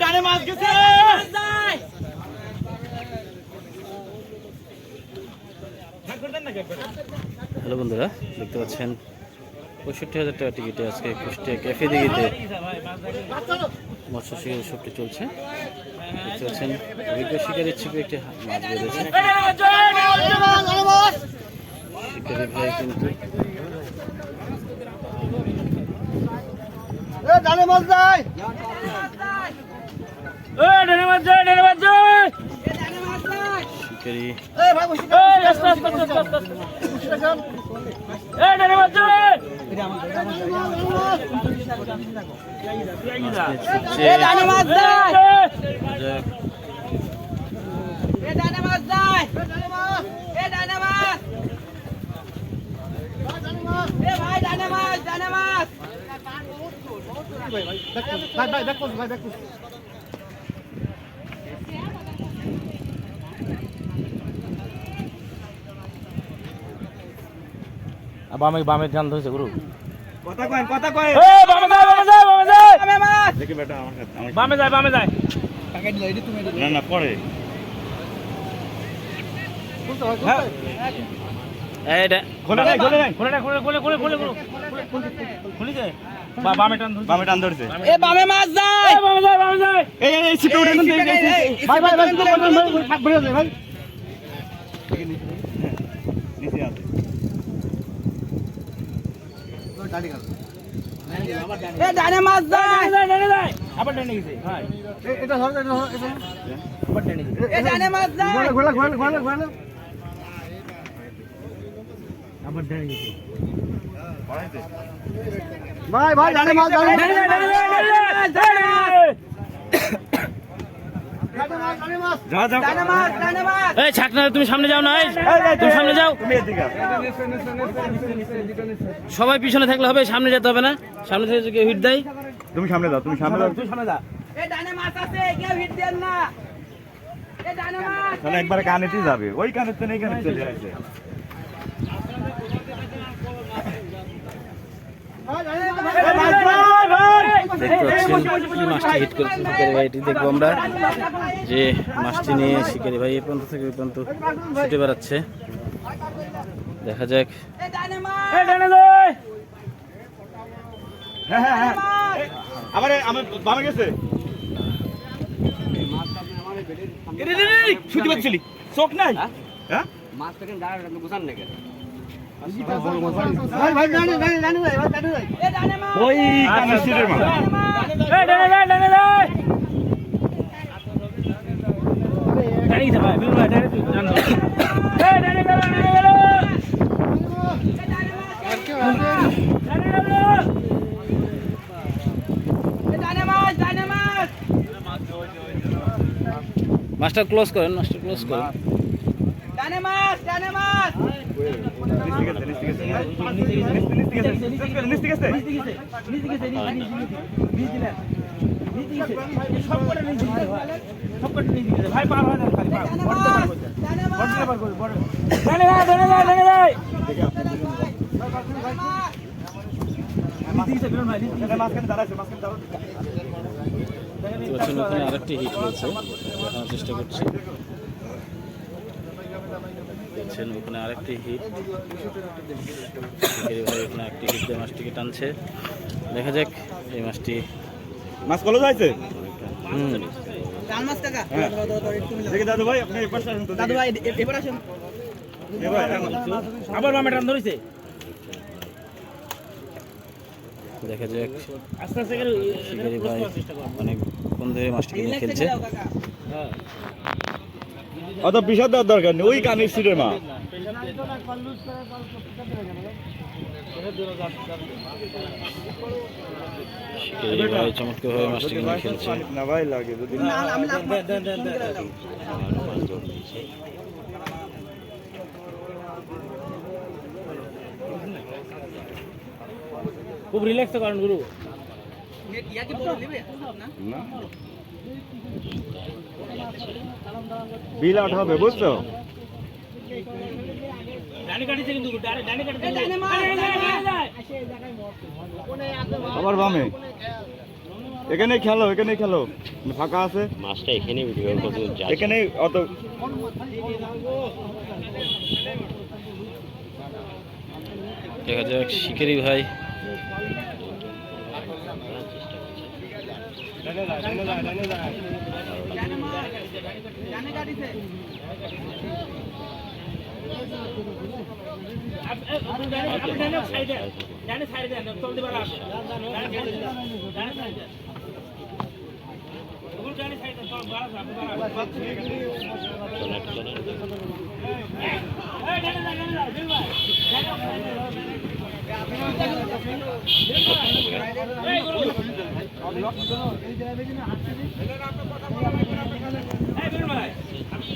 ডানে মাছ গেছে। হ্যালো বন্ধুরা, দেখতে পাচ্ছেন ৬৫,০০০ টাকা টিকিটে আজকে কুষ্টিয়া ক্যাফে দিঘিতে মৎস্য শিকারের উৎসবটি চলছে। দেখতে পাচ্ছেন অভিজ্ঞ শিকারের ছিপে একটি মাছ বেঁধেছে। শিকারি ভাই কিন্তু শিকারি বামে বামে টান ধরেছে গুরু। কথা কয় কথা কয়। বামে যায় বামে যায় বামে যায় দেখি বেটা আমার সাথে বামে যায় বামে যায়। না না পড়ে। এইটা খোলে নাই খোলে নাই খুলে না খুলে খুলে খুলে খুলে খুলিছে। বামে টান ধরেছে বামে টান ধরছে। এ বামে মাছ যায় বামে যায় বামে যায়। এই ছিপে উঠে কিন্তু ভাই ভাই ভাই থাক বেরিয়ে যায় ভাই। নিচে আছে। এ ডানে মাছ যায় ডানে যায় আবার ডানে গেছে ভাই। এটা ধর এটা আবার ডানে গেছে। এ ডানে মাছ যায় ঘোলা ঘোলা ঘোলা ঘোলা আবার ডানে গেছে ভাই ভাই ডানে মাছ ডানে ডানে যা যা ডানে মাছ ডানে মাছ। এই ছাকনা, তুমি সামনে যাও না, তুমি সামনে যাও। তুমি এদিকে আসো। সবাই পিছনে থাকলে হবে, সামনে যেতে হবে না। সামনে থেকে কেউ হিট দেয়। তুমি সামনে যাও তুমি সামনে যাও। তুই সামনে যা। এ ডানে মাছ আছে কেউ হিট দেন না। এ ডানে মাছ তাহলে একবার কানেতেই যাবে, ওই কানের তো নেই, কানে চলে আসে। দেখতে পাচ্ছেন কি মাছটি হিট করেছে শিকারি ভাই, এটি দেখবো আমরা যে মাছটি নিয়ে শিকারি ভাই এই প্রান্ত থেকে ওই প্রান্ত ছুটে বেড়াচ্ছে। দেখা যাক। এ ডানে মাছ এ ডানে যায়। হ্যাঁ হ্যাঁ হ্যাঁ আবার আমার বামে গেছে। এরে রে রে শুনতে পাচ্ছিলি চোখ নাই? হ্যাঁ মাছ থেকে দাঁড়া গুছান নাকি ওই কানের সিটের মাছ। মাস্টার ক্লোজ করেন, মাস্টার ক্লোজ করেন। ডানে মাছ ডানে মাছ ভাই পার হয় না খালি ওখানে আরেকটি হিট হয়েছে, দেখানোর চেষ্টা করছি। দেখছেন ওখানে আরেকটি হিট, শিকারি ভাই ওখানে একটি হিট দিয়ে মাছটিকে টানছে। দেখা যাক এই মাছটি মাছ কলো যাইছে। দেখি দাদু ভাই আপনি এপাশে আসুন তো। দাদু ভাই এবার আসুন। আবার বামে টান ধরেছে। দেখা যাক আস্তে আস্তে শিকারি ভাই অনেকক্ষণ ধরে মাছটিকে নিয়ে খেলছে। অত বিষয় দেওয়ার দরকার নেই, ওই কানের সিটের মাছ। শিকারি ভাই চমৎকারভাবে মাছটিকে নিয়ে খেলছে। না ভাই লাগে যদি খুব রিল্যাক্স করেন গুরু। বিল আউট হবে বুঝছো। আবার বামে এখানেই খেলো ফাঁকা আছে মাছটা এখানে বিক্রি করবো কত যায় এখানে অত দেখা যাক শিকারি ভাই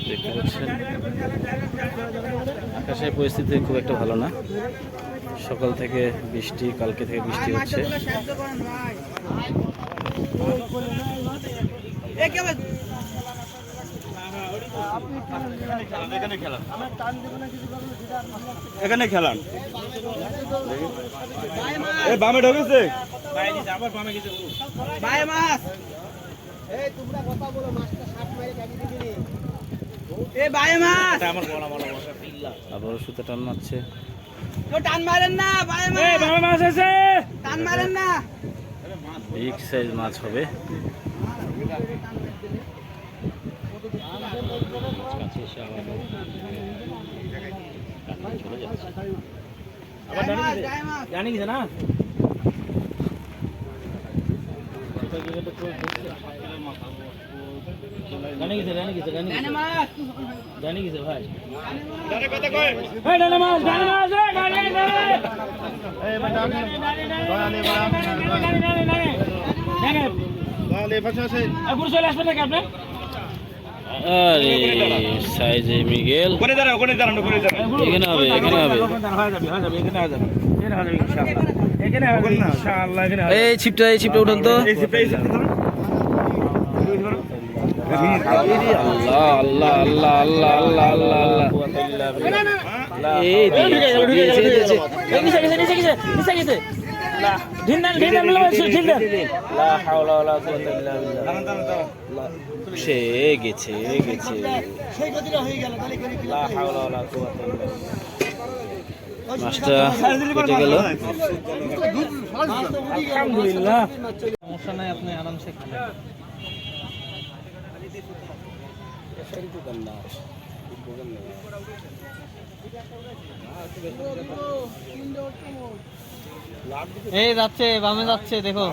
দেখতে পাচ্ছেন আকাশের পরিস্থিতি খুব একটা ভালো না, সকাল থেকে বৃষ্টি, কালকে থেকে বৃষ্টি হচ্ছে। এখানে খেলান এই বামে ঢোকেছে আবারও সুতো টান মারছে। টান মারেন না, টান মারেন না। বিগ সাইজ মাছ হবে। কাছে এসে আবার চলে যাচ্ছে জানি গেছে না ভাই আরে সাইজে মিগেল ওখানে দাঁড়ান এখানে হবে, এখানে হবে। এই ছিপটা উঠান তো। আল্লাহ আল্লাহ আল্লাহ আল্লাহ আল্লাহ আল্লাহ আল্লাহ এই সে গেছে মাছটা কেটে গেল। আলহামদুলিল্লাহ, সমস্যা নাই, আপনি আরামসে খাবেন। এই যাচ্ছে, বামে যাচ্ছে, দেখো।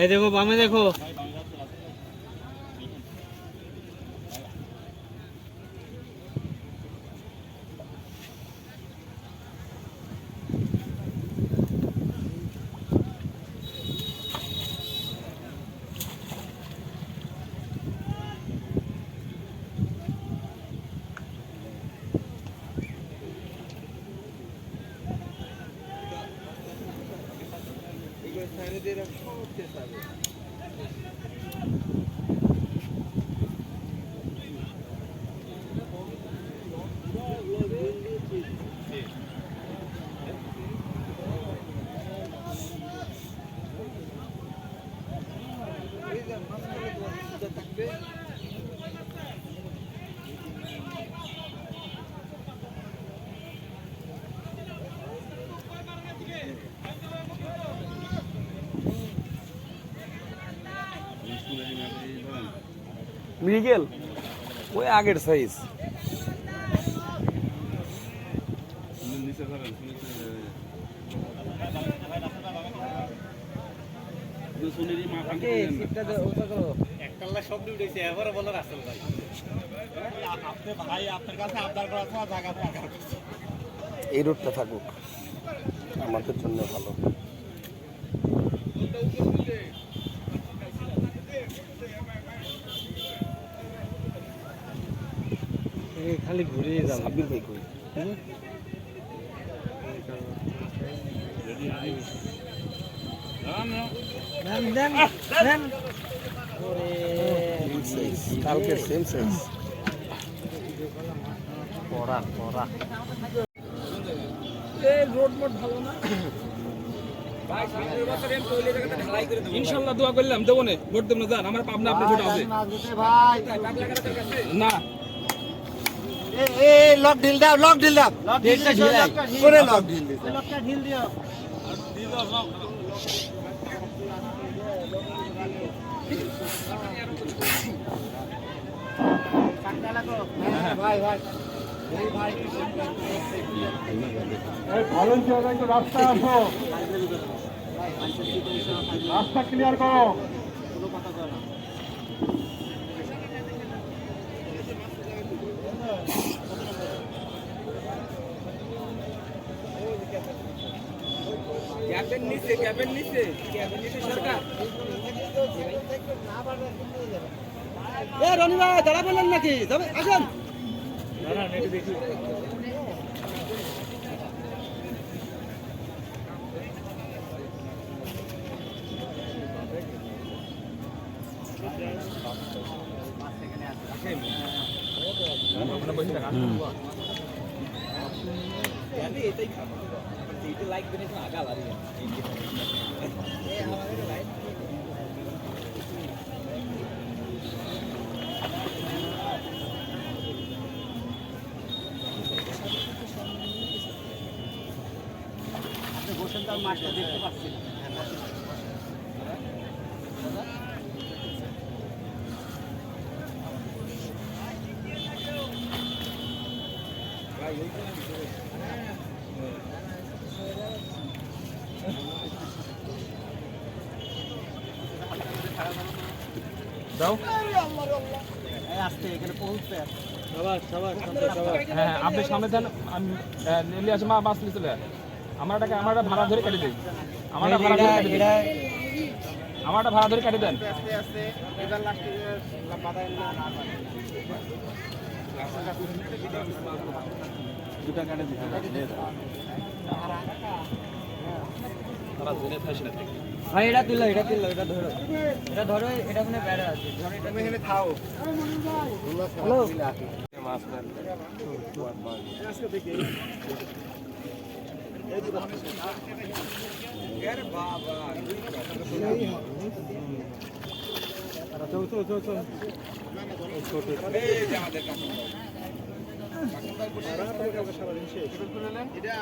এই দেখো, বামে দেখো। মৃগেল ওই আগের সাইজ। এই রোডটা থাকুক আমাদের জন্য ভালো। খালি ঘুরে সাব্বির ভাই কই কালকের সেম সাইজ পড়া পড়া। রোড মোড ভালো না ইনশাল্লাহ দোয়া করলাম দেবো না ভোট দেবো না যান আমার পাবনা আপনার ভোট আছে না। লক ঢিল দাও, লক ঢিল দাও, করে লক ঢিল দিও, লকটা ঢিল দিও। কাটটা লাগো ভাই ভাই এই ভাই এই ভালো জায়গা একটু রাস্তা আসো, রাস্তা ক্লিয়ার করো। ক্যাবেন নিচে সরকার। এ রনি ভাই দাঁড়া বললেন নাকি যাবে আসেন। লাইক দেने से आगा वाली है ये हमारे लाइट আপনি বসন্তার মাছটা দেখতে পাচ্ছেন দাও আসতে এখানে পৌঁছতে হ্যাঁ আপনি সামনে দেন আমি নিয়ে আসি মাছ নিয়ে চলে আমারটা ভাড়া ধরে কেটে দিই আমারটা ভাড়া ধরে কেটে দিই আমারটা ভাড়া ধরে কেটে দেন এবার লাস্টে বাদাই দুটা কাটে দিতে ভাই এটা তুললো এটা ধরো এটা মানে বেড়া আছে তুমি এখানে খাও হ্যালো মাছ আজকে দেখি এর বাবা চল ছোট এই যে আমাদের কাছে সারা দিন শেষ এটা